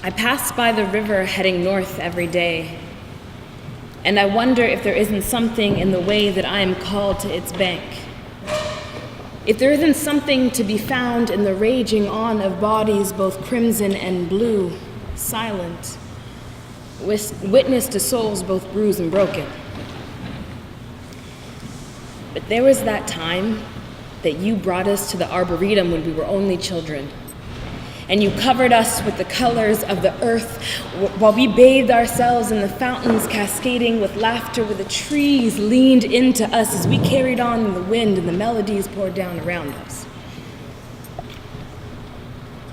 I pass by the river heading north every day, and I wonder if there isn't something in the way that I am called to its bank. If there isn't something to be found in the raging on of bodies both crimson and blue, silent, witness to souls both bruised and broken. But there was that time that you brought us to the Arboretum when we were only children, and you covered us with the colors of the earth while we bathed ourselves in the fountains cascading with laughter, where the trees leaned into us as we carried on in the wind and the melodies poured down around us.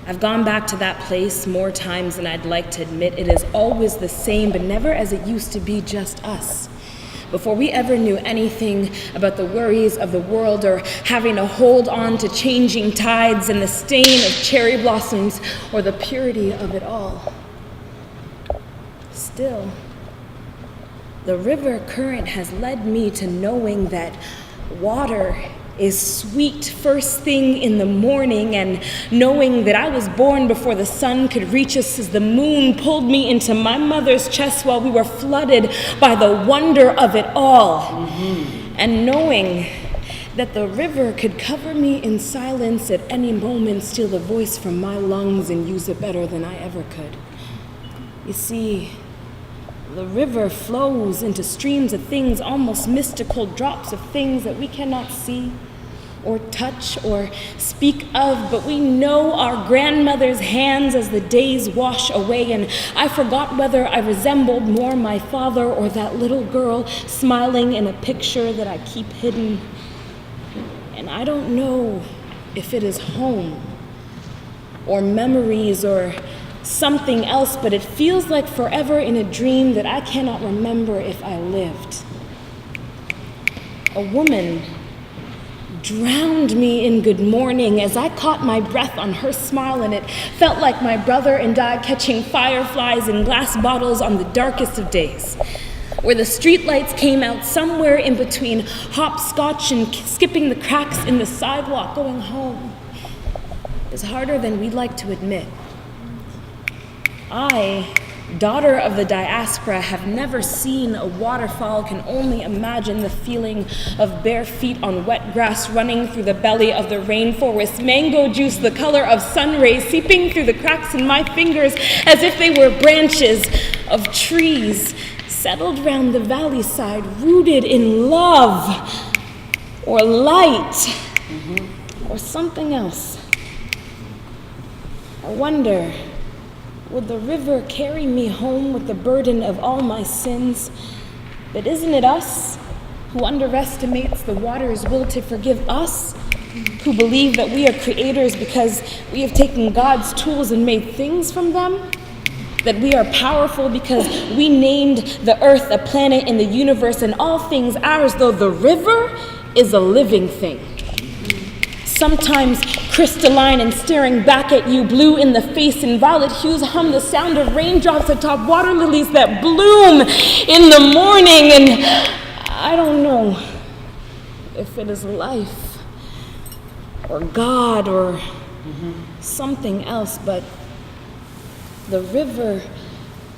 I've gone back to that place more times than I'd like to admit. It is always the same, but never as it used to be, just us. Before we ever knew anything about the worries of the world or having to hold on to changing tides and the stain of cherry blossoms or the purity of it all. Still, the river current has led me to knowing that water is sweet first thing in the morning, and knowing that I was born before the sun could reach us as the moon pulled me into my mother's chest while we were flooded by the wonder of it all. And knowing that the river could cover me in silence at any moment, steal the voice from my lungs and use it better than I ever could. You see, the river flows into streams of things, almost mystical drops of things that we cannot see or touch or speak of, but we know our grandmother's hands as the days wash away, and I forgot whether I resembled more my father or that little girl smiling in a picture that I keep hidden. And I don't know if it is home or memories or something else, but it feels like forever in a dream that I cannot remember if I lived. A woman drowned me in good morning as I caught my breath on her smile, and it felt like my brother and I catching fireflies in glass bottles on the darkest of days, where the streetlights came out somewhere in between hopscotch and skipping the cracks in the sidewalk going home. It's harder than we'd like to admit. I, daughter of the diaspora, have never seen a waterfall, can only imagine the feeling of bare feet on wet grass running through the belly of the rainforest, mango juice the color of sun rays seeping through the cracks in my fingers as if they were branches of trees settled round the valley side, rooted in love or light or something else. I wonder, would the river carry me home with the burden of all my sins? But isn't it us who underestimates the water's will to forgive us, who believe that we are creators because we have taken God's tools and made things from them? That we are powerful because we named the earth a planet in the universe and all things ours, though the river is a living thing. Sometimes crystalline and staring back at you, blue in the face and violet hues hum the sound of raindrops atop water lilies that bloom in the morning. And I don't know if it is life or God or something else, but the river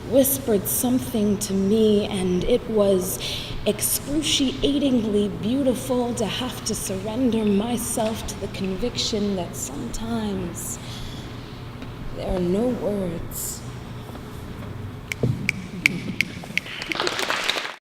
whispered something to me, and it was excruciatingly beautiful to have to surrender myself to the conviction that sometimes there are no words